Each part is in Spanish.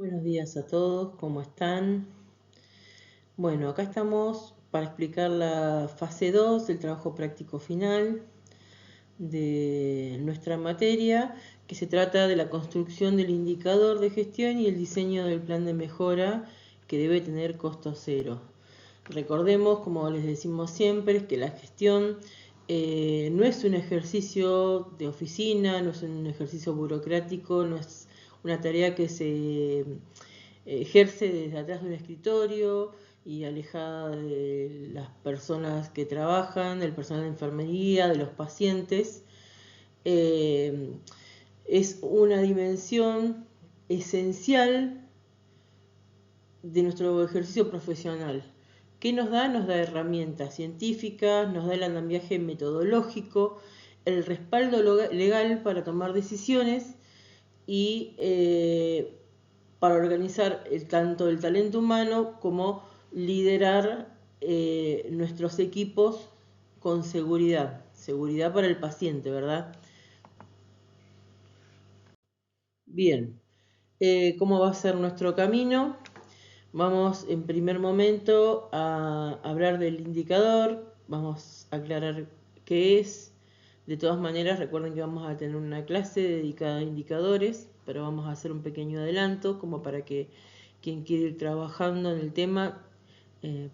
Buenos días a todos, ¿cómo están? Bueno, acá estamos para explicar la fase 2 del trabajo práctico final de nuestra materia, que se trata de la construcción del indicador de gestión y el diseño del plan de mejora que debe tener costo cero. Recordemos, como les decimos siempre, que la gestión no es un ejercicio de oficina, no es un ejercicio burocrático, no es una tarea que se ejerce desde atrás de un escritorio y alejada de las personas que trabajan, del personal de enfermería, de los pacientes. Eh, es una dimensión esencial de nuestro ejercicio profesional. ¿Qué nos da? Nos da herramientas científicas, nos da el andamiaje metodológico, el respaldo legal para tomar decisiones y para organizar tanto el talento humano como liderar nuestros equipos con seguridad. Seguridad para el paciente, ¿verdad? Bien, ¿cómo va a ser nuestro camino? Vamos en primer momento a hablar del indicador, vamos a aclarar qué es. De todas maneras, recuerden que vamos a tener una clase dedicada a indicadores, pero vamos a hacer un pequeño adelanto como para que quien quiere ir trabajando en el tema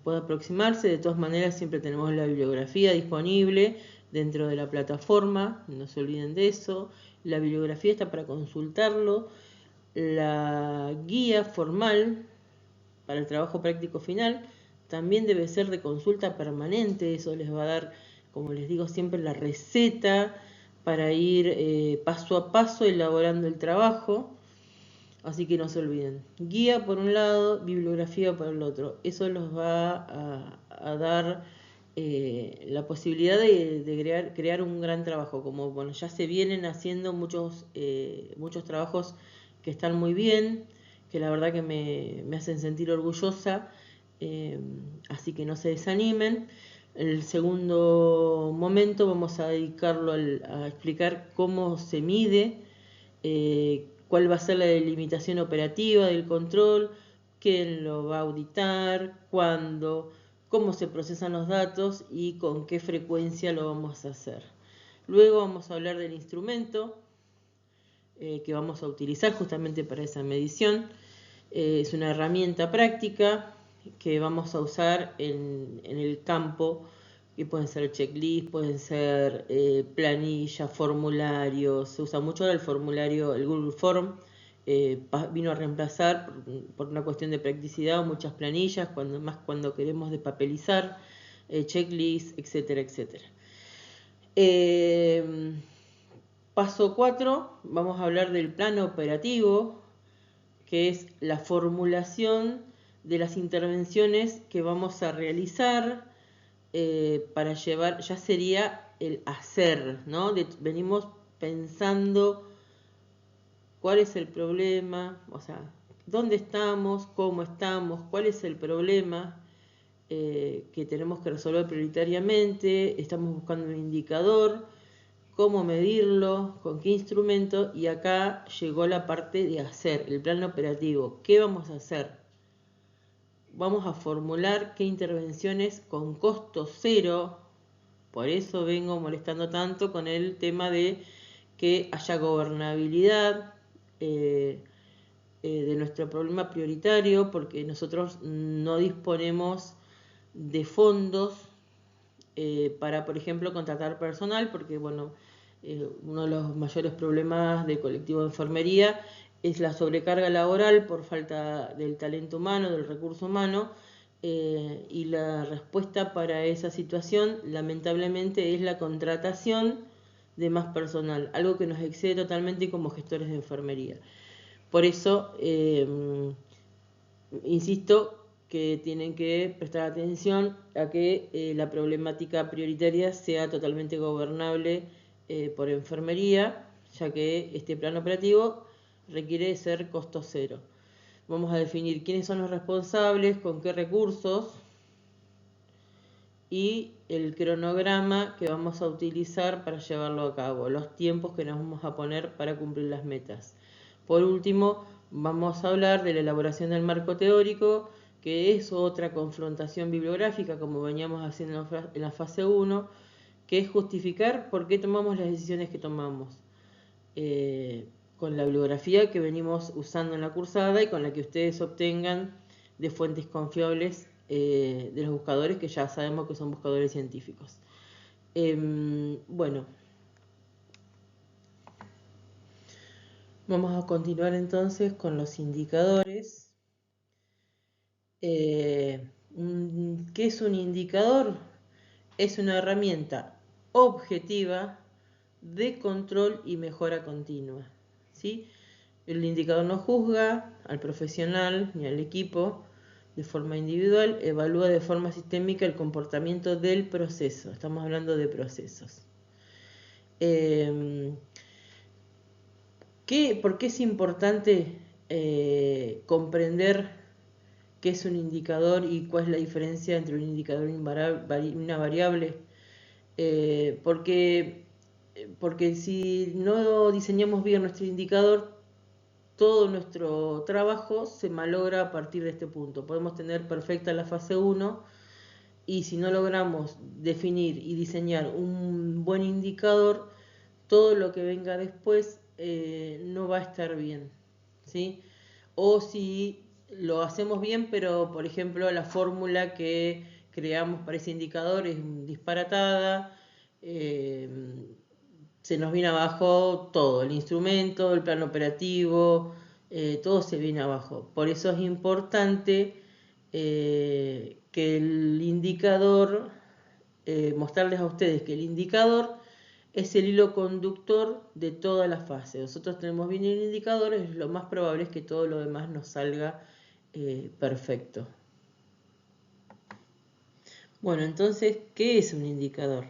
pueda aproximarse. De todas maneras, siempre tenemos la bibliografía disponible dentro de la plataforma, no se olviden de eso. La bibliografía está para consultarlo. La guía formal para el trabajo práctico final también debe ser de consulta permanente. Eso les va a dar, como les digo siempre, la receta para ir paso a paso elaborando el trabajo. Así que no se olviden. Guía por un lado, bibliografía por el otro. Eso los va a dar la posibilidad de crear un gran trabajo. Como bueno, ya se vienen haciendo muchos trabajos que están muy bien, que la verdad que me hacen sentir orgullosa. Así que no se desanimen. El segundo momento vamos a dedicarlo a explicar cómo se mide, cuál va a ser la delimitación operativa del control, quién lo va a auditar, cuándo, cómo se procesan los datos y con qué frecuencia lo vamos a hacer. Luego vamos a hablar del instrumento que vamos a utilizar justamente para esa medición. Es una herramienta práctica que vamos a usar en el campo, que pueden ser checklist, pueden ser planillas, formularios. Se usa mucho ahora el formulario, el Google Form. Vino a reemplazar por una cuestión de practicidad muchas planillas, más cuando queremos despapelizar, checklist, etcétera, etcétera. Paso 4, vamos a hablar del plano operativo, que es la formulación de las intervenciones que vamos a realizar para llevar, ya sería el hacer, ¿no? Venimos pensando cuál es el problema, o sea, dónde estamos, cómo estamos, cuál es el problema que tenemos que resolver prioritariamente, estamos buscando un indicador, cómo medirlo, con qué instrumento, y acá llegó la parte de hacer, el plan operativo. ¿Qué vamos a hacer? Vamos a formular qué intervenciones con costo cero. Por eso vengo molestando tanto con el tema de que haya gobernabilidad de nuestro problema prioritario, porque nosotros no disponemos de fondos para, por ejemplo, contratar personal, porque bueno, uno de los mayores problemas del colectivo de enfermería es la sobrecarga laboral por falta del talento humano, del recurso humano, y la respuesta para esa situación lamentablemente es la contratación de más personal, algo que nos excede totalmente como gestores de enfermería. Por eso, insisto que tienen que prestar atención a que la problemática prioritaria sea totalmente gobernable por enfermería, ya que este plan operativo requiere ser costo cero. Vamos a definir quiénes son los responsables, con qué recursos y el cronograma que vamos a utilizar para llevarlo a cabo, los tiempos que nos vamos a poner para cumplir las metas. Por último, Vamos a hablar de la elaboración del marco teórico, que es otra confrontación bibliográfica, como veníamos haciendo en la fase 1, que es justificar por qué tomamos las decisiones que tomamos, con la bibliografía que venimos usando en la cursada y con la que ustedes obtengan de fuentes confiables, de los buscadores, que ya sabemos que son buscadores científicos. Bueno, vamos a continuar entonces con los indicadores. ¿Qué es un indicador? Es una herramienta objetiva de control y mejora continua, ¿sí? El indicador no juzga al profesional ni al equipo de forma individual, evalúa de forma sistémica el comportamiento del proceso. Estamos hablando de procesos. ¿Por qué es importante comprender qué es un indicador y cuál es la diferencia entre un indicador y una variable? Porque si no diseñamos bien nuestro indicador, todo nuestro trabajo se malogra a partir de este punto. Podemos tener perfecta la fase 1 y si no logramos definir y diseñar un buen indicador, todo lo que venga después no va a estar bien, ¿sí? O si lo hacemos bien, pero por ejemplo la fórmula que creamos para ese indicador es disparatada, se nos viene abajo todo, el instrumento, el plan operativo, todo se viene abajo. Por eso es importante que el indicador, mostrarles a ustedes que el indicador es el hilo conductor de toda la fase. Nosotros tenemos bien el indicador, lo más probable es que todo lo demás nos salga perfecto. Bueno, entonces, ¿qué es un indicador?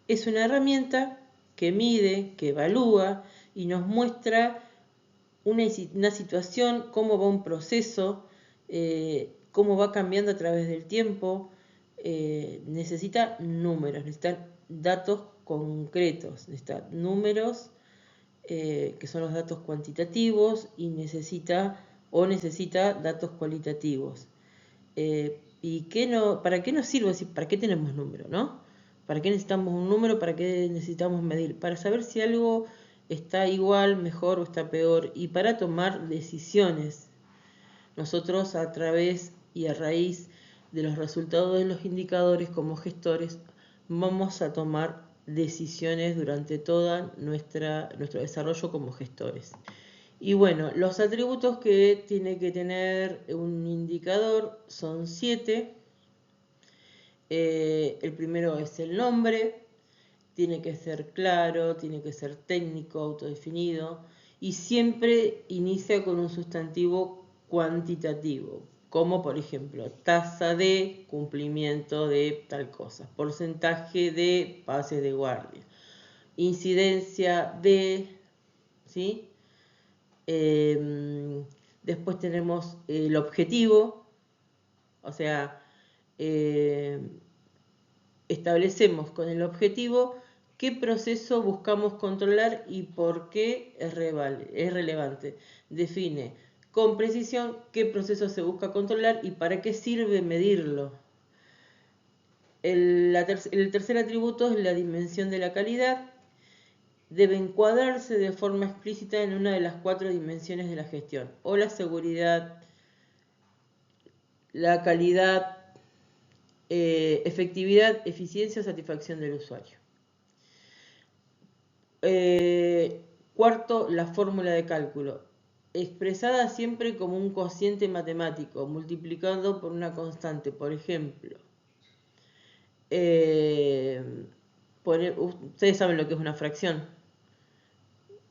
Es una herramienta que mide, que evalúa y nos muestra una situación, cómo va un proceso, cómo va cambiando a través del tiempo. Necesita números, necesita datos concretos, necesita números, que son los datos cuantitativos, y necesita datos cualitativos. ¿Y para qué nos sirve? ¿Para qué tenemos números, no? ¿Para qué necesitamos un número? ¿Para qué necesitamos medir? Para saber si algo está igual, mejor o está peor, y para tomar decisiones. Nosotros, a través y a raíz de los resultados de los indicadores, como gestores, vamos a tomar decisiones durante todo nuestro desarrollo como gestores. Y bueno, los atributos que tiene que tener un indicador son 7. El primero es el nombre, tiene que ser claro, tiene que ser técnico, autodefinido, y siempre inicia con un sustantivo cuantitativo, como por ejemplo tasa de cumplimiento de tal cosa, porcentaje de pases de guardia, incidencia de, ¿sí? Después tenemos el objetivo, o sea, establecemos con el objetivo qué proceso buscamos controlar y por qué es relevante. Define con precisión qué proceso se busca controlar y para qué sirve medirlo. El tercer atributo es la dimensión de la calidad. Debe encuadrarse de forma explícita en una de las 4 dimensiones de la gestión, o la seguridad, la calidad, efectividad, eficiencia o satisfacción del usuario. Cuarto, la fórmula de cálculo, expresada siempre como un cociente matemático, multiplicado por una constante. Por ejemplo, ustedes saben lo que es una fracción.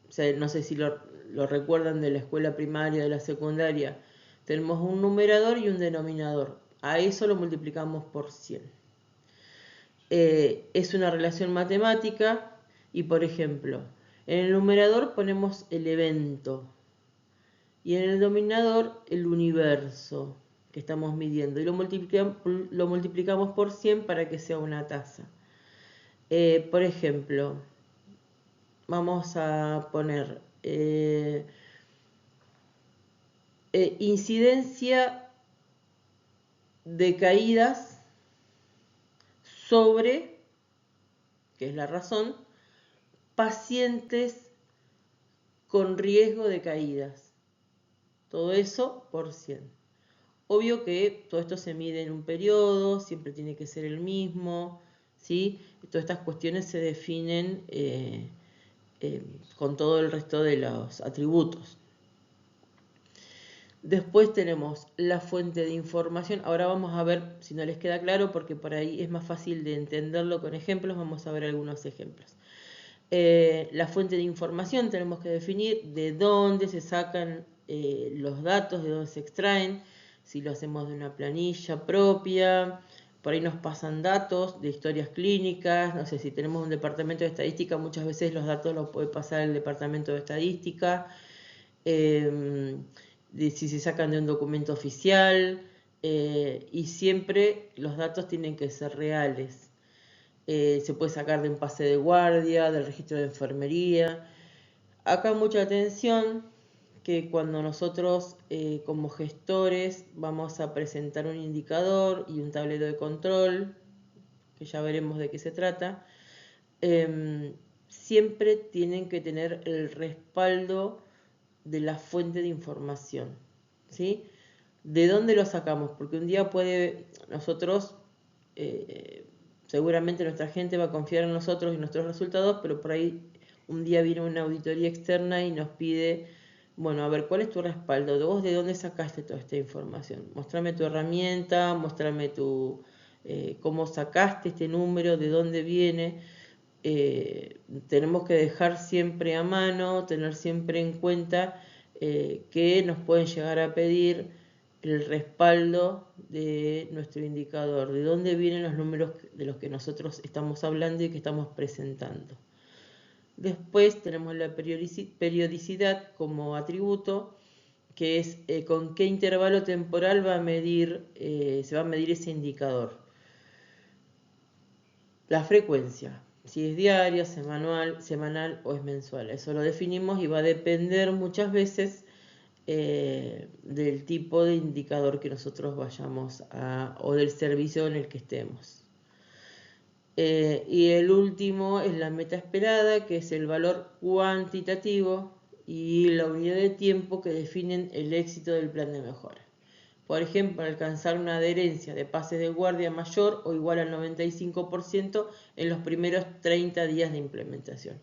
O sea, no sé si lo recuerdan de la escuela primaria, de la secundaria. Tenemos un numerador y un denominador. A eso lo multiplicamos por 100. Es una relación matemática y, por ejemplo, en el numerador ponemos el evento y en el denominador el universo que estamos midiendo y lo multiplicamos por 100 para que sea una tasa. Por ejemplo, vamos a poner incidencia de caídas sobre, que es la razón, pacientes con riesgo de caídas. Todo eso por 100. Obvio que todo esto se mide en un periodo, siempre tiene que ser el mismo, ¿sí? Todas estas cuestiones se definen con todo el resto de los atributos. Después tenemos la fuente de información. Ahora vamos a ver si no les queda claro, porque por ahí es más fácil de entenderlo con ejemplos. Vamos a ver algunos ejemplos. La fuente de información tenemos que definir de dónde se sacan los datos, de dónde se extraen, si lo hacemos de una planilla propia, por ahí nos pasan datos de historias clínicas, no sé, si tenemos un departamento de estadística, muchas veces los datos los puede pasar el departamento de estadística, de si se sacan de un documento oficial, y siempre los datos tienen que ser reales. Se puede sacar de un pase de guardia, del registro de enfermería. Acá mucha atención que cuando nosotros como gestores vamos a presentar un indicador y un tablero de control, que ya veremos de qué se trata, siempre tienen que tener el respaldo de la fuente de información, ¿sí? ¿De dónde lo sacamos? Porque un día nosotros, seguramente nuestra gente va a confiar en nosotros y nuestros resultados, pero por ahí un día viene una auditoría externa y nos pide, bueno, a ver, ¿cuál es tu respaldo? ¿De dónde sacaste toda esta información? Mostrame tu herramienta, mostrame cómo sacaste este número, de dónde viene. Tenemos que dejar siempre a mano, tener siempre en cuenta que nos pueden llegar a pedir el respaldo de nuestro indicador, de dónde vienen los números de los que nosotros estamos hablando y que estamos presentando. Después tenemos la periodicidad como atributo, que es con qué intervalo temporal se va a medir ese indicador. La frecuencia, si es diaria, semanal o es mensual. Eso lo definimos y va a depender muchas veces del tipo de indicador que nosotros vayamos o del servicio en el que estemos. Y el último es la meta esperada, que es el valor cuantitativo y la unidad de tiempo que definen el éxito del plan de mejora. Por ejemplo, alcanzar una adherencia de pases de guardia mayor o igual al 95% en los primeros 30 días de implementación.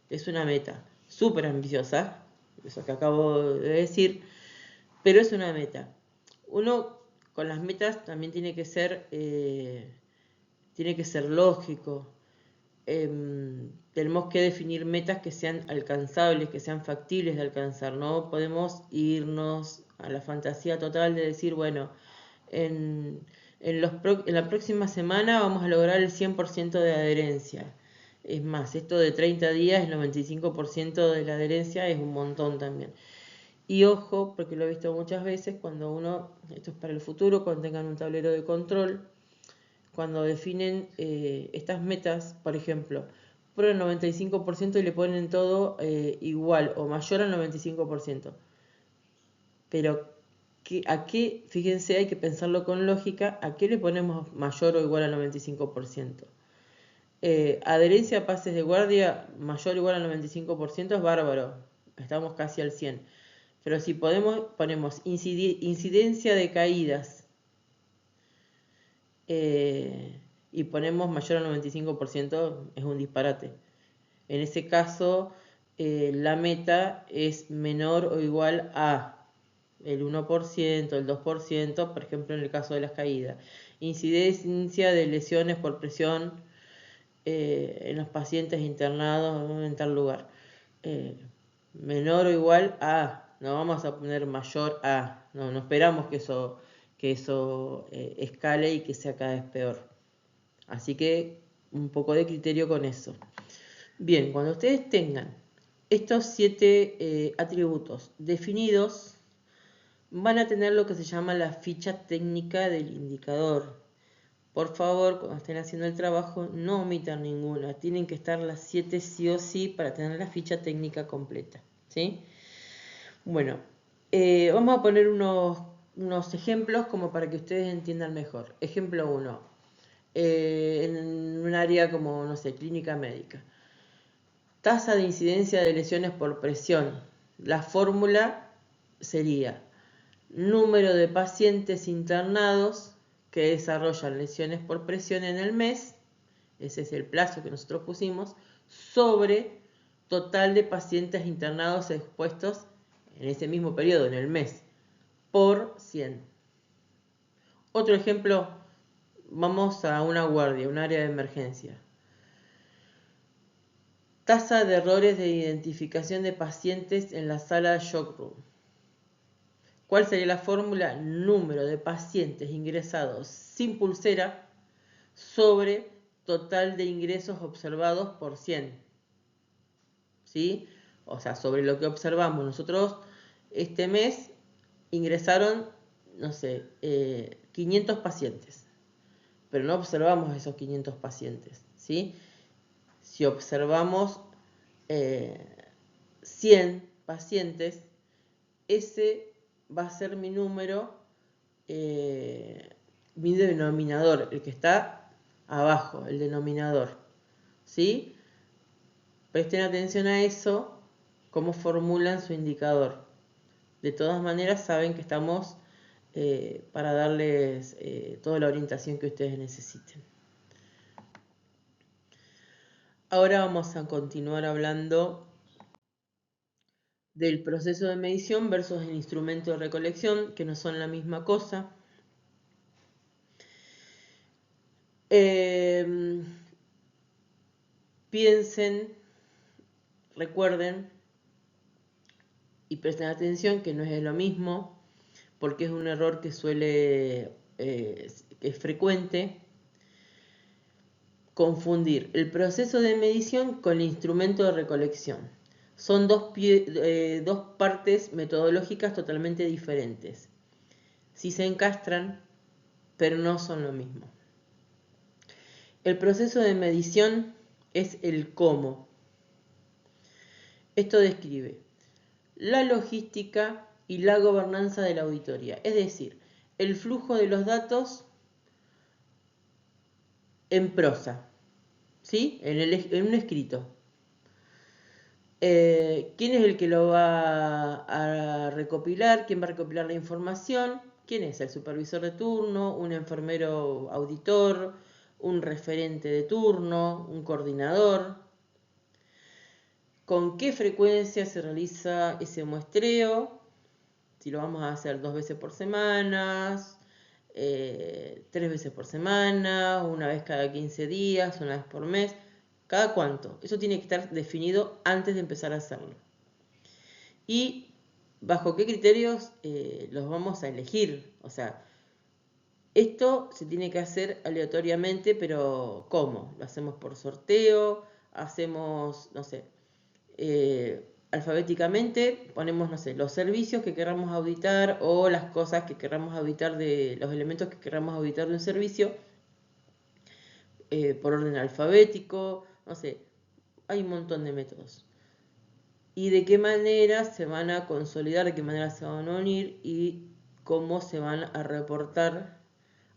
Es una meta súper ambiciosa, eso que acabo de decir, pero es una meta. Uno con las metas también tiene que ser lógico. Tenemos que definir metas que sean alcanzables, que sean factibles de alcanzar. No podemos irnos a la fantasía total de decir, bueno, en la próxima semana vamos a lograr el 100% de adherencia. Es más, esto de 30 días, el 95% de la adherencia es un montón también. Y ojo, porque lo he visto muchas veces, esto es para el futuro, cuando tengan un tablero de control, cuando definen estas metas, por ejemplo, por el 95% y le ponen todo igual o mayor al 95%. Pero, fíjense, hay que pensarlo con lógica, ¿a qué le ponemos mayor o igual al 95%? Adherencia a pases de guardia mayor o igual al 95% es bárbaro, estamos casi al 100%. Pero si ponemos incidencia de caídas y ponemos mayor al 95%, es un disparate. En ese caso, la meta es menor o igual a el 1%, el 2%, por ejemplo en el caso de las caídas. Incidencia de lesiones por presión en los pacientes internados en tal lugar. Menor o igual a, no vamos a poner mayor a, no esperamos que eso escale y que sea cada vez peor. Así que un poco de criterio con eso. Bien, cuando ustedes tengan estos 7 atributos definidos, van a tener lo que se llama la ficha técnica del indicador. Por favor, cuando estén haciendo el trabajo, no omitan ninguna. Tienen que estar las 7 sí o sí para tener la ficha técnica completa, ¿sí? Bueno, Vamos a poner unos ejemplos como para que ustedes entiendan mejor. Ejemplo 1. En un área como, no sé, clínica médica. Tasa de incidencia de lesiones por presión. La fórmula sería número de pacientes internados que desarrollan lesiones por presión en el mes, ese es el plazo que nosotros pusimos, sobre total de pacientes internados expuestos en ese mismo periodo, en el mes, por 100. Otro ejemplo, vamos a una guardia, un área de emergencia. Tasa de errores de identificación de pacientes en la sala de shock room. ¿Cuál sería la fórmula? Número de pacientes ingresados sin pulsera sobre total de ingresos observados por 100. ¿Sí? O sea, sobre lo que observamos nosotros este mes ingresaron, no sé, 500 pacientes. Pero no observamos esos 500 pacientes. ¿Sí? Si observamos 100 pacientes, ese va a ser mi número, mi denominador, el que está abajo, el denominador. ¿Sí? Presten atención a eso, cómo formulan su indicador. De todas maneras, saben que estamos para darles toda la orientación que ustedes necesiten. Ahora vamos a continuar hablando del proceso de medición versus el instrumento de recolección, que no son la misma cosa. Piensen, recuerden y presten atención que no es lo mismo, porque es un error que es frecuente, confundir el proceso de medición con el instrumento de recolección. Son dos partes metodológicas totalmente diferentes. Sí se encastran, pero no son lo mismo. El proceso de medición es el cómo. Esto describe la logística y la gobernanza de la auditoría, es decir, el flujo de los datos en prosa, ¿sí? En un escrito. ¿Quién es el que lo va a recopilar? ¿Quién va a recopilar la información? ¿Quién es? El supervisor de turno, un enfermero auditor, un referente de turno, un coordinador. ¿Con qué frecuencia se realiza ese muestreo? Si lo vamos a hacer 2 veces por semana, 3 veces por semana, una vez cada 15 días, una vez por mes. ¿Cada cuánto? Eso tiene que estar definido antes de empezar a hacerlo. Y bajo qué criterios los vamos a elegir. O sea, esto se tiene que hacer aleatoriamente, pero ¿cómo? Lo hacemos por sorteo, hacemos, no sé, alfabéticamente, ponemos, no sé, los servicios que queramos auditar o las cosas que queramos auditar de los elementos que queramos auditar de un servicio por orden alfabético, no sé, hay un montón de métodos. Y de qué manera se van a consolidar, de qué manera se van a unir y cómo se van a reportar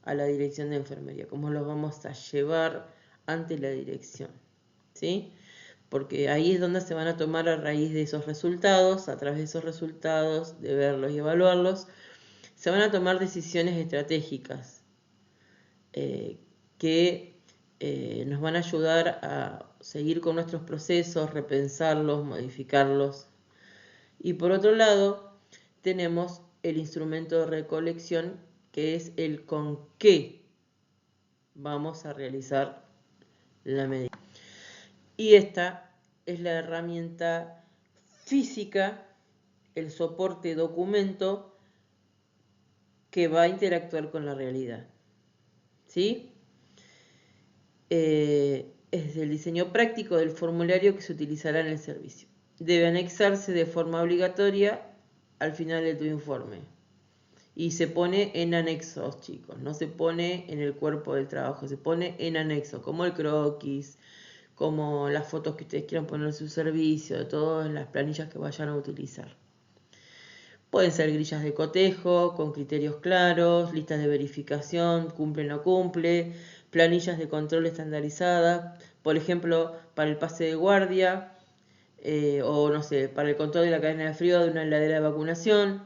a la dirección de enfermería, cómo los vamos a llevar ante la dirección, ¿sí? Porque ahí es donde se van a tomar a raíz de esos resultados, a través de esos resultados, de verlos y evaluarlos, se van a tomar decisiones estratégicas que nos van a ayudar a seguir con nuestros procesos, repensarlos, modificarlos. Y por otro lado, tenemos el instrumento de recolección, que es el con qué vamos a realizar la medición. Y esta es la herramienta física, el soporte documento que va a interactuar con la realidad. ¿Sí? Es el diseño práctico del formulario que se utilizará en el servicio. Debe anexarse de forma obligatoria al final de tu informe. Y se pone en anexos, chicos. No se pone en el cuerpo del trabajo, se pone en anexo, como el croquis, como las fotos que ustedes quieran poner en su servicio, de todas las planillas que vayan a utilizar. Pueden ser grillas de cotejo, con criterios claros, listas de verificación, cumple o no cumple, planillas de control estandarizadas, por ejemplo, para el pase de guardia, o no sé, para el control de la cadena de frío de una heladera de vacunación.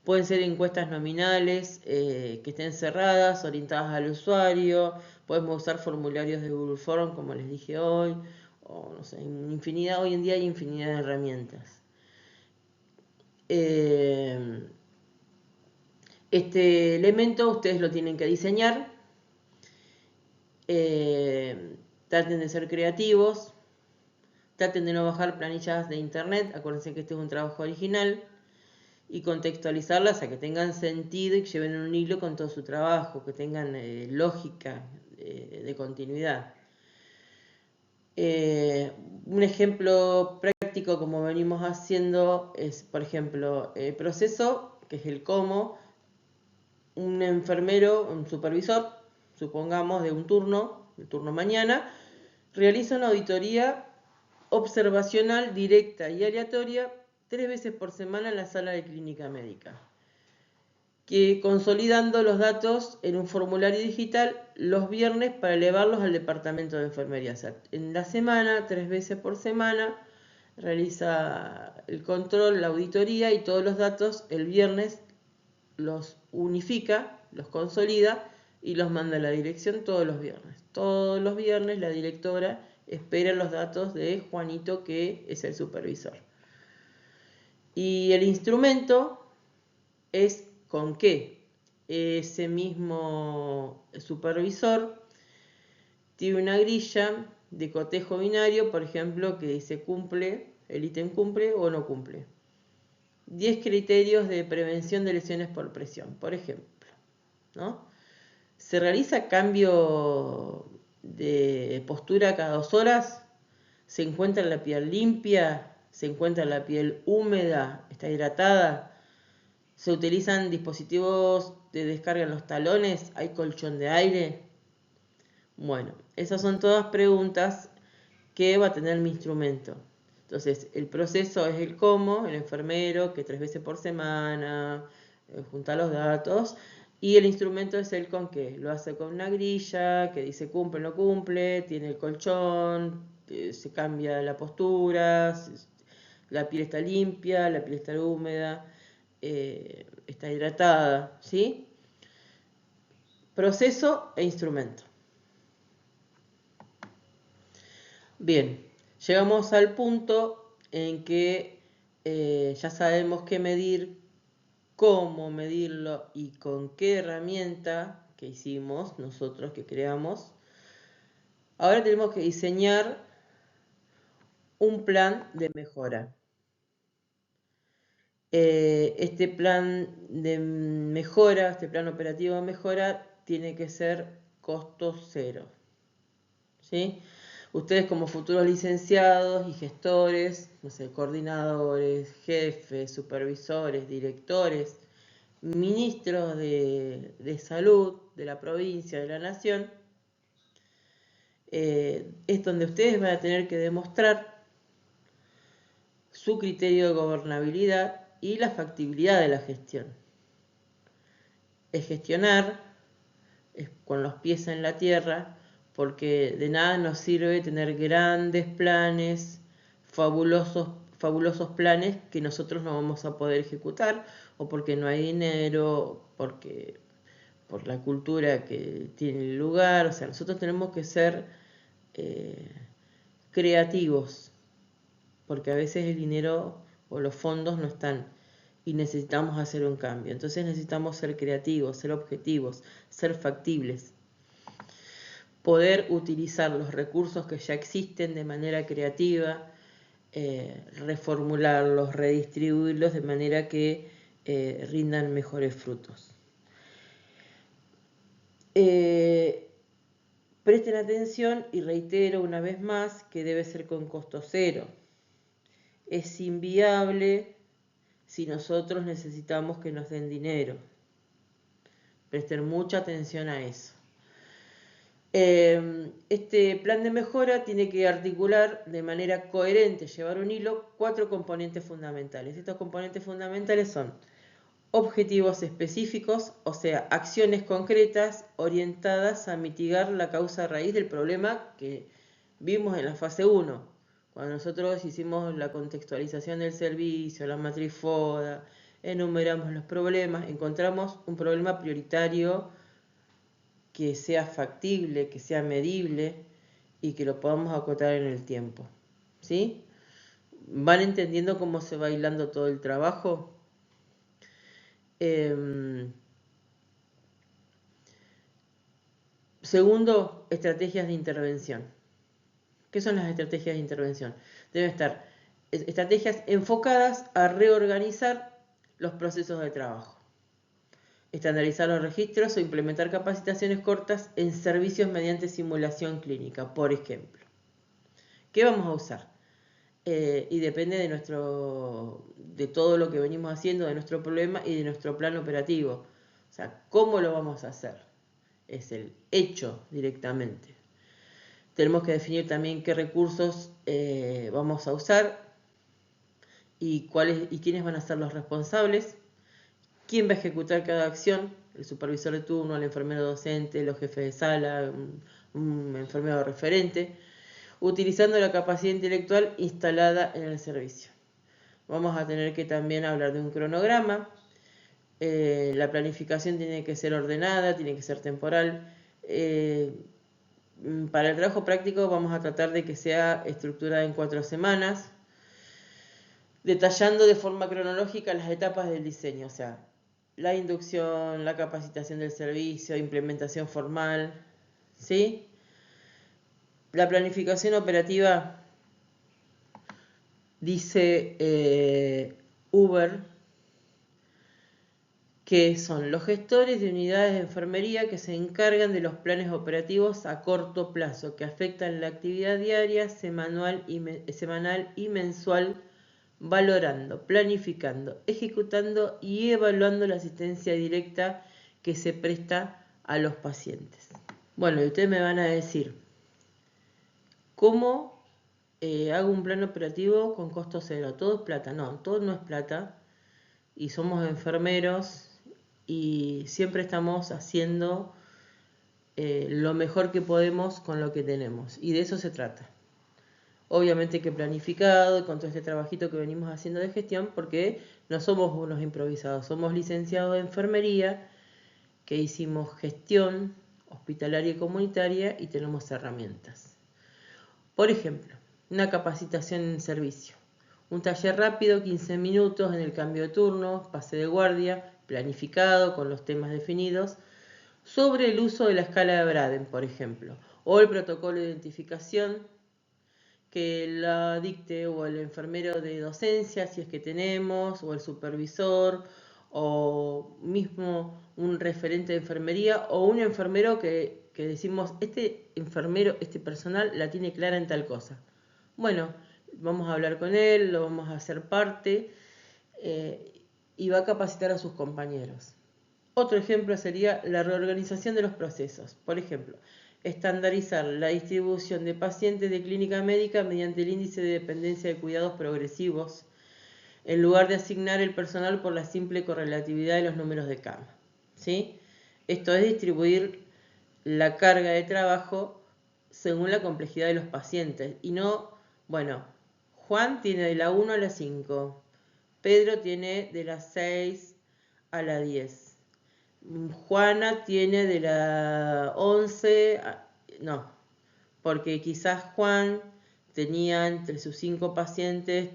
Pueden ser encuestas nominales que estén cerradas, orientadas al usuario. Podemos usar formularios de Google Form, como les dije hoy, o no sé, infinidad. Hoy en día hay infinidad de herramientas. Este elemento ustedes lo tienen que diseñar. Traten de ser creativos. Traten de no bajar planillas de internet. Acuérdense que este es un trabajo original. Y contextualizarlas a que tengan sentido y que lleven un hilo con todo su trabajo, que tengan lógica de continuidad. Un ejemplo práctico como venimos haciendo es, por ejemplo, el proceso, que es el cómo. Un enfermero, un supervisor, supongamos de un turno, el turno mañana, realiza una auditoría observacional directa y aleatoria 3 veces por semana en la sala de clínica médica, que consolidando los datos en un formulario digital los viernes para elevarlos al departamento de enfermería. O sea, en la semana, 3 veces por semana, realiza el control, la auditoría y todos los datos el viernes los unifica, los consolida y los manda a la dirección todos los viernes. Todos los viernes la directora espera los datos de Juanito, que es el supervisor. Y el instrumento es con qué ese mismo supervisor tiene una grilla de cotejo binario, por ejemplo, que dice cumple, el ítem cumple o no cumple. 10 criterios de prevención de lesiones por presión, por ejemplo, ¿no? ¿Se realiza cambio de postura cada 2 horas? ¿Se encuentra la piel limpia? ¿Se encuentra la piel húmeda? ¿Está hidratada? ¿Se utilizan dispositivos de descarga en los talones? ¿Hay colchón de aire? Bueno, esas son todas preguntas que va a tener mi instrumento. Entonces, el proceso es el cómo, el enfermero, que 3 veces por semana junta los datos, y el instrumento es el con qué. Lo hace con una grilla que dice cumple o no cumple, tiene el colchón, se cambia la postura, la piel está limpia, la piel está húmeda, está hidratada, ¿sí? Proceso e instrumento. Bien, llegamos al punto en que ya sabemos qué medir, cómo medirlo y con qué herramienta que hicimos nosotros, que creamos. Ahora tenemos que diseñar un plan de mejora. Este plan de mejora, este plan operativo de mejora, tiene que ser costo cero, ¿sí? Ustedes como futuros licenciados y gestores, no sé, coordinadores, jefes, supervisores, directores, ministros de salud de la provincia, de la nación, es donde ustedes van a tener que demostrar su criterio de gobernabilidad y la factibilidad de la gestión. Es gestionar, es con los pies en la tierra, porque de nada nos sirve tener grandes planes, fabulosos planes que nosotros no vamos a poder ejecutar, o porque no hay dinero, por la cultura que tiene el lugar. O sea, nosotros tenemos que ser creativos, porque a veces el dinero o los fondos no están y necesitamos hacer un cambio. Entonces necesitamos ser creativos, ser objetivos, ser factibles, poder utilizar los recursos que ya existen de manera creativa, reformularlos, redistribuirlos de manera que rindan mejores frutos. Presten atención y reitero una vez más que debe ser con costo cero. Es inviable si nosotros necesitamos que nos den dinero. Presten mucha atención a eso. Este plan de mejora tiene que articular de manera coherente, llevar un hilo, 4 componentes fundamentales. Estos componentes fundamentales son objetivos específicos, o sea, acciones concretas orientadas a mitigar la causa raíz del problema que vimos en la fase 1. Cuando nosotros hicimos la contextualización del servicio, la matriz FODA, enumeramos los problemas, encontramos un problema prioritario que sea factible, que sea medible y que lo podamos acotar en el tiempo. ¿Sí? ¿Van entendiendo cómo se va hilando todo el trabajo? Segundo, estrategias de intervención. ¿Qué son las estrategias de intervención? Deben estar estrategias enfocadas a reorganizar los procesos de trabajo, estandarizar los registros o implementar capacitaciones cortas en servicios mediante simulación clínica, por ejemplo. ¿Qué vamos a usar? Y depende de todo lo que venimos haciendo, de nuestro problema y de nuestro plan operativo. O sea, ¿cómo lo vamos a hacer? Es el hecho directamente. Tenemos que definir también qué recursos vamos a usar y quiénes van a ser los responsables, quién va a ejecutar cada acción, el supervisor de turno, el enfermero docente, los jefes de sala, un enfermero referente, utilizando la capacidad intelectual instalada en el servicio. Vamos a tener que también hablar de un cronograma. La planificación tiene que ser ordenada, tiene que ser temporal. Para el trabajo práctico vamos a tratar de que sea estructurada en 4 semanas, detallando de forma cronológica las etapas del diseño, o sea, la inducción, la capacitación del servicio, implementación formal, ¿sí? La planificación operativa dice Uber, que son los gestores de unidades de enfermería que se encargan de los planes operativos a corto plazo, que afectan la actividad diaria, semanal y mensual, valorando, planificando, ejecutando y evaluando la asistencia directa que se presta a los pacientes. Bueno, y ustedes me van a decir, ¿cómo hago un plan operativo con costo cero? ¿Todo es plata? No, todo no es plata. Y somos enfermeros y siempre estamos haciendo lo mejor que podemos con lo que tenemos. Y de eso se trata. Obviamente que planificado, con todo este trabajito que venimos haciendo de gestión, porque no somos unos improvisados, somos licenciados de enfermería, que hicimos gestión hospitalaria y comunitaria y tenemos herramientas. Por ejemplo, una capacitación en servicio. Un taller rápido, 15 minutos en el cambio de turno, pase de guardia, planificado, con los temas definidos, sobre el uso de la escala de Braden, por ejemplo, o el protocolo de identificación que la dicte o el enfermero de docencia, si es que tenemos, o el supervisor, o mismo un referente de enfermería, o un enfermero que decimos, este enfermero, este personal la tiene clara en tal cosa. Bueno, vamos a hablar con él, lo vamos a hacer parte y va a capacitar a sus compañeros. Otro ejemplo sería la reorganización de los procesos. Por ejemplo, estandarizar la distribución de pacientes de clínica médica mediante el índice de dependencia de cuidados progresivos, en lugar de asignar el personal por la simple correlatividad de los números de cama. ¿Sí? Esto es distribuir la carga de trabajo según la complejidad de los pacientes y no, bueno, Juan tiene de la 1 a la 5, Pedro tiene de la 6 a la 10. Juana tiene de la 11, no, porque quizás Juan tenía entre sus 5 pacientes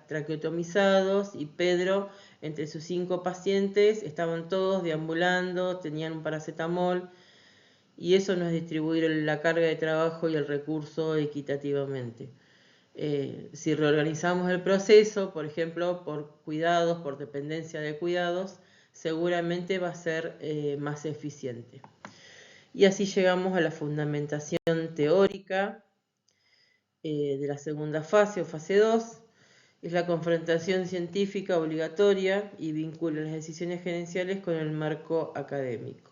traqueotomizados y Pedro entre sus 5 pacientes estaban todos deambulando, tenían un paracetamol y eso no es distribuir la carga de trabajo y el recurso equitativamente. Si reorganizamos el proceso, por ejemplo, por cuidados, por dependencia de cuidados, seguramente va a ser más eficiente. Y así llegamos a la fundamentación teórica de la segunda fase o fase 2. Es la confrontación científica obligatoria y vincula las decisiones gerenciales con el marco académico.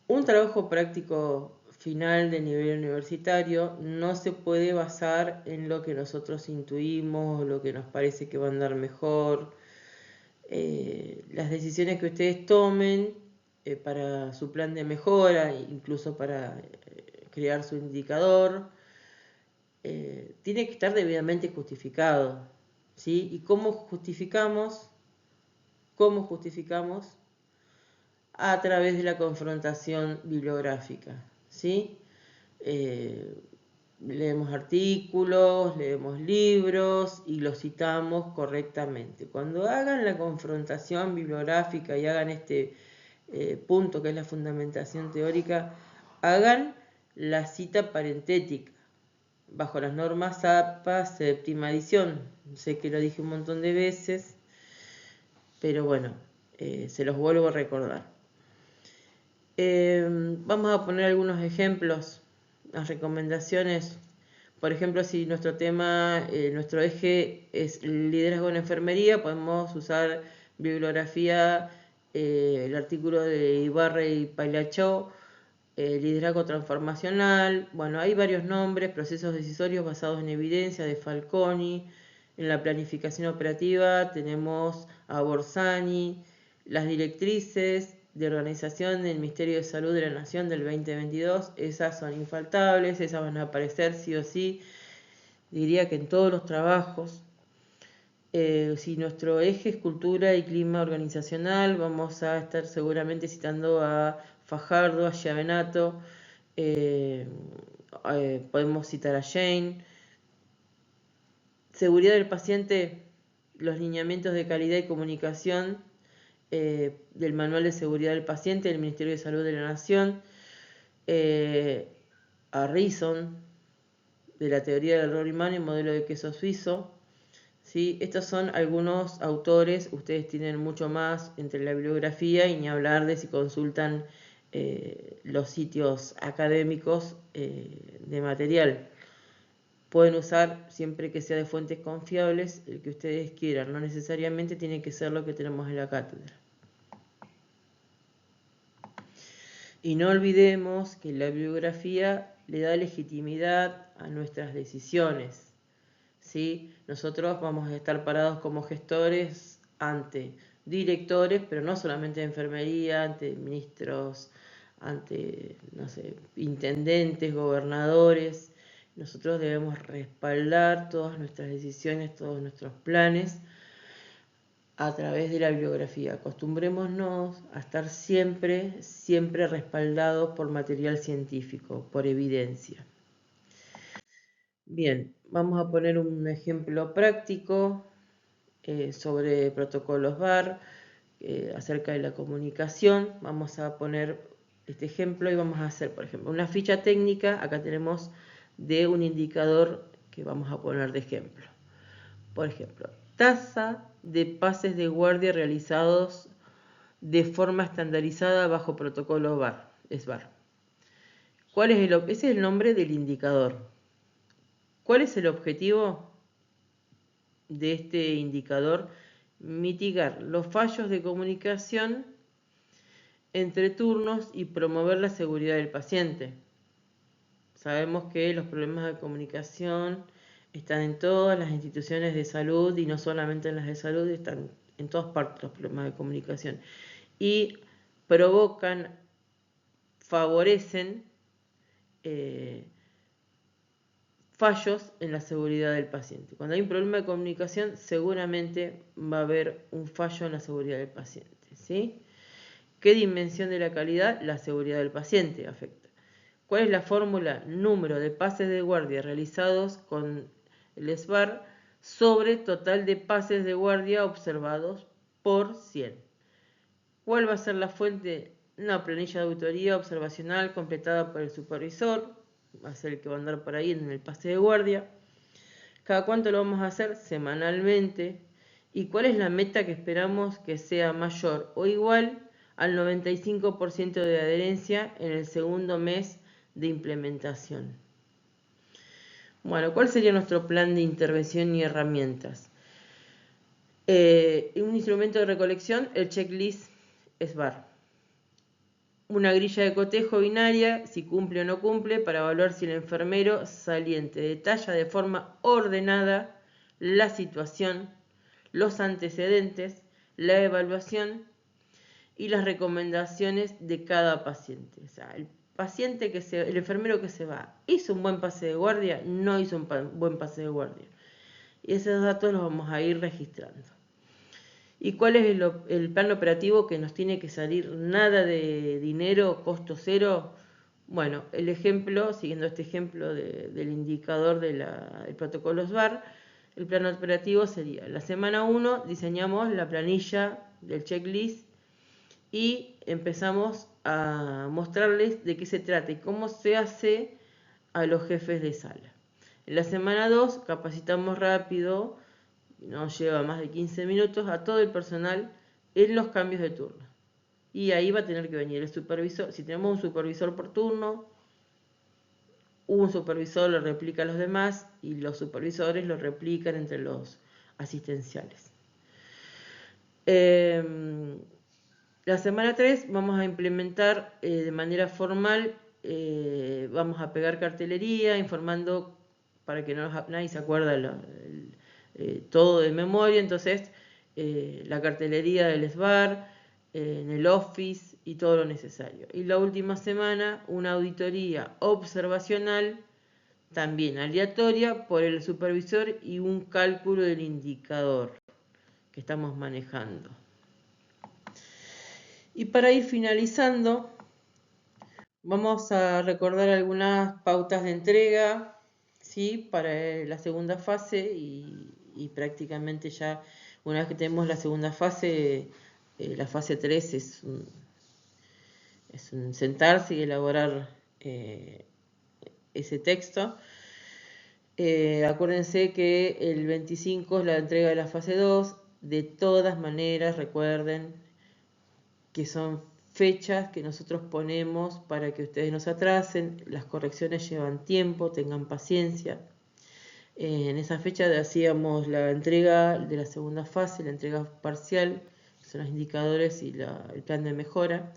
Un trabajo práctico final de nivel universitario no se puede basar en lo que nosotros intuimos o lo que nos parece que va a andar mejor. las decisiones que ustedes tomen para su plan de mejora, incluso para crear su indicador, tiene que estar debidamente justificado, ¿sí? ¿Y cómo justificamos? ¿Cómo justificamos? A través de la confrontación bibliográfica, ¿sí? Leemos artículos, leemos libros y los citamos correctamente. Cuando hagan la confrontación bibliográfica y hagan este punto que es la fundamentación teórica, hagan la cita parentética bajo las normas APA séptima edición. Sé que lo dije un montón de veces, pero bueno, se los vuelvo a recordar. Vamos a poner algunos ejemplos, las recomendaciones. Por ejemplo, si nuestro tema, nuestro eje es liderazgo en enfermería, podemos usar bibliografía, el artículo de Ibarra y Pailachó, liderazgo transformacional. Bueno, hay varios nombres, procesos decisorios basados en evidencia de Falconi. En la planificación operativa tenemos a Borsani, las directrices de organización del Ministerio de Salud de la Nación del 2022, esas son infaltables, esas van a aparecer sí o sí, diría que en todos los trabajos. Si nuestro eje es cultura y clima organizacional, vamos a estar seguramente citando a Fajardo, a Chiavenato, podemos citar a Jane. Seguridad del paciente, los lineamientos de calidad y comunicación del Manual de Seguridad del Paciente del Ministerio de Salud de la Nación, a Reason, de la teoría del error humano y modelo de queso suizo. ¿Sí? Estos son algunos autores, ustedes tienen mucho más entre la bibliografía y ni hablar de si consultan los sitios académicos de material. Pueden usar, siempre que sea de fuentes confiables, el que ustedes quieran, no necesariamente tiene que ser lo que tenemos en la cátedra. Y no olvidemos que la bibliografía le da legitimidad a nuestras decisiones. ¿Sí? Nosotros vamos a estar parados como gestores ante directores, pero no solamente de enfermería, ante ministros, ante, no sé, intendentes, gobernadores. Nosotros debemos respaldar todas nuestras decisiones, todos nuestros planes a través de la bibliografía. Acostumbrémonos a estar siempre, siempre respaldados por material científico, por evidencia. Bien, vamos a poner un ejemplo práctico sobre protocolos VAR, acerca de la comunicación. Vamos a poner este ejemplo y vamos a hacer, por ejemplo, una ficha técnica. Acá tenemos de un indicador que vamos a poner de ejemplo. Por ejemplo, tasa de pases de guardia realizados de forma estandarizada bajo protocolo VAR, es VAR. Ese es el nombre del indicador. ¿Cuál es el objetivo de este indicador? Mitigar los fallos de comunicación entre turnos y promover la seguridad del paciente. Sabemos que los problemas de comunicación están en todas las instituciones de salud y no solamente en las de salud, están en todas partes los problemas de comunicación. Y provocan, favorecen fallos en la seguridad del paciente. Cuando hay un problema de comunicación, seguramente va a haber un fallo en la seguridad del paciente, ¿sí? ¿Qué dimensión de la calidad? La seguridad del paciente afecta. ¿Cuál es la fórmula? Número de pases de guardia realizados con el SVAR sobre total de pases de guardia observados por 100. ¿Cuál va a ser la fuente? Una planilla de auditoría observacional completada por el supervisor, va a ser el que va a andar por ahí en el pase de guardia. ¿Cada cuánto lo vamos a hacer? Semanalmente. ¿Y cuál es la meta que esperamos que sea mayor o igual al 95% de adherencia en el segundo mes de implementación? Bueno, ¿cuál sería nuestro plan de intervención y herramientas? Un instrumento de recolección, el checklist SVAR. Una grilla de cotejo binaria, si cumple o no cumple, para evaluar si el enfermero saliente detalla de forma ordenada la situación, los antecedentes, la evaluación y las recomendaciones de cada paciente. O sea, el enfermero que se va, ¿hizo un buen pase de guardia? No hizo un buen pase de guardia. Y esos datos los vamos a ir registrando. ¿Y cuál es el plan operativo que nos tiene que salir nada de dinero, costo cero? Bueno, el ejemplo, siguiendo este ejemplo del indicador del protocolo SBAR, el plan operativo sería: la semana 1 diseñamos la planilla del checklist y empezamos a mostrarles de qué se trata y cómo se hace a los jefes de sala. En la semana 2 capacitamos rápido, no lleva más de 15 minutos, a todo el personal en los cambios de turno. Y ahí va a tener que venir el supervisor. Si tenemos un supervisor por turno, un supervisor lo replica a los demás y los supervisores lo replican entre los asistenciales. La semana 3 vamos a implementar de manera formal, vamos a pegar cartelería informando para que nadie se acuerde todo de memoria. Entonces, la cartelería del SBAR, en el Office y todo lo necesario. Y la última semana, una auditoría observacional, también aleatoria, por el supervisor y un cálculo del indicador que estamos manejando. Y para ir finalizando, vamos a recordar algunas pautas de entrega, ¿sí?, para la segunda fase y prácticamente ya una vez que tenemos la segunda fase, la fase 3 es un sentarse y elaborar ese texto. Acuérdense que el 25 es la entrega de la fase 2. De todas maneras, recuerden que son fechas que nosotros ponemos para que ustedes no se atrasen. Las correcciones llevan tiempo, tengan paciencia. En esa fecha hacíamos la entrega de la segunda fase, la entrega parcial, que son los indicadores y el plan de mejora.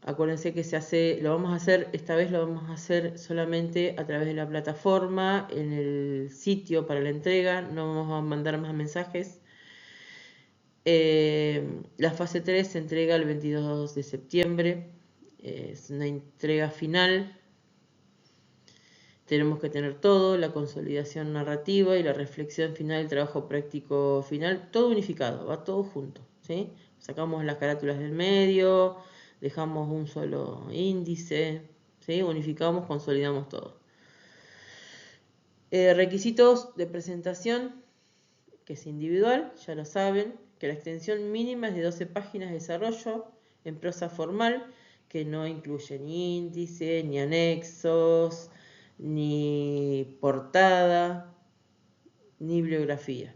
Acuérdense que esta vez lo vamos a hacer solamente a través de la plataforma, en el sitio para la entrega, no vamos a mandar más mensajes. La fase 3 se entrega el 22 de septiembre, es una entrega final. Tenemos que tener todo, la consolidación narrativa y la reflexión final, el trabajo práctico final, todo unificado, va todo junto, ¿sí? Sacamos las carátulas del medio, dejamos un solo índice, ¿sí? Unificamos, consolidamos todo. Requisitos de presentación, que es individual, ya lo saben, que la extensión mínima es de 12 páginas de desarrollo en prosa formal, que no incluye ni índice, ni anexos, ni portada, ni bibliografía.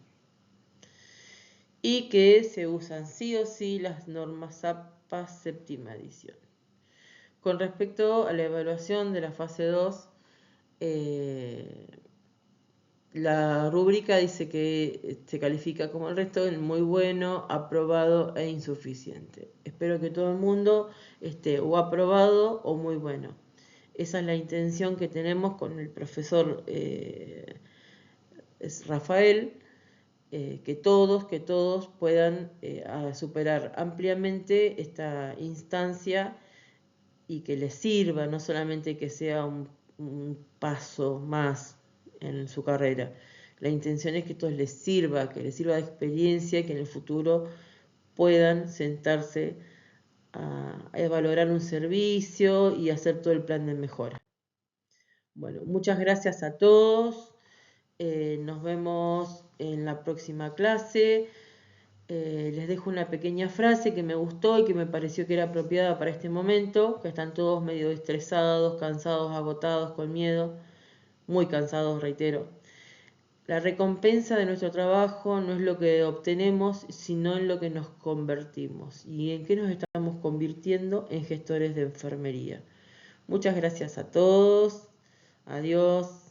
Y que se usan sí o sí las normas APA séptima edición. Con respecto a la evaluación de la fase 2, la rúbrica dice que se califica como el resto en muy bueno, aprobado e insuficiente. Espero que todo el mundo esté o aprobado o muy bueno. Esa es la intención que tenemos con el profesor Rafael, que todos puedan superar ampliamente esta instancia y que les sirva, no solamente que sea un paso más en su carrera. La intención es que esto les sirva, que les sirva de experiencia y que en el futuro puedan sentarse a valorar un servicio y hacer todo el plan de mejora. Bueno, muchas gracias a todos. Nos vemos en la próxima clase. Les dejo una pequeña frase que me gustó y que me pareció que era apropiada para este momento, que están todos medio estresados, cansados, agotados, con miedo, muy cansados, reitero. La recompensa de nuestro trabajo no es lo que obtenemos, sino en lo que nos convertimos. ¿Y en qué nos estamos convirtiendo? En gestores de enfermería. Muchas gracias a todos. Adiós.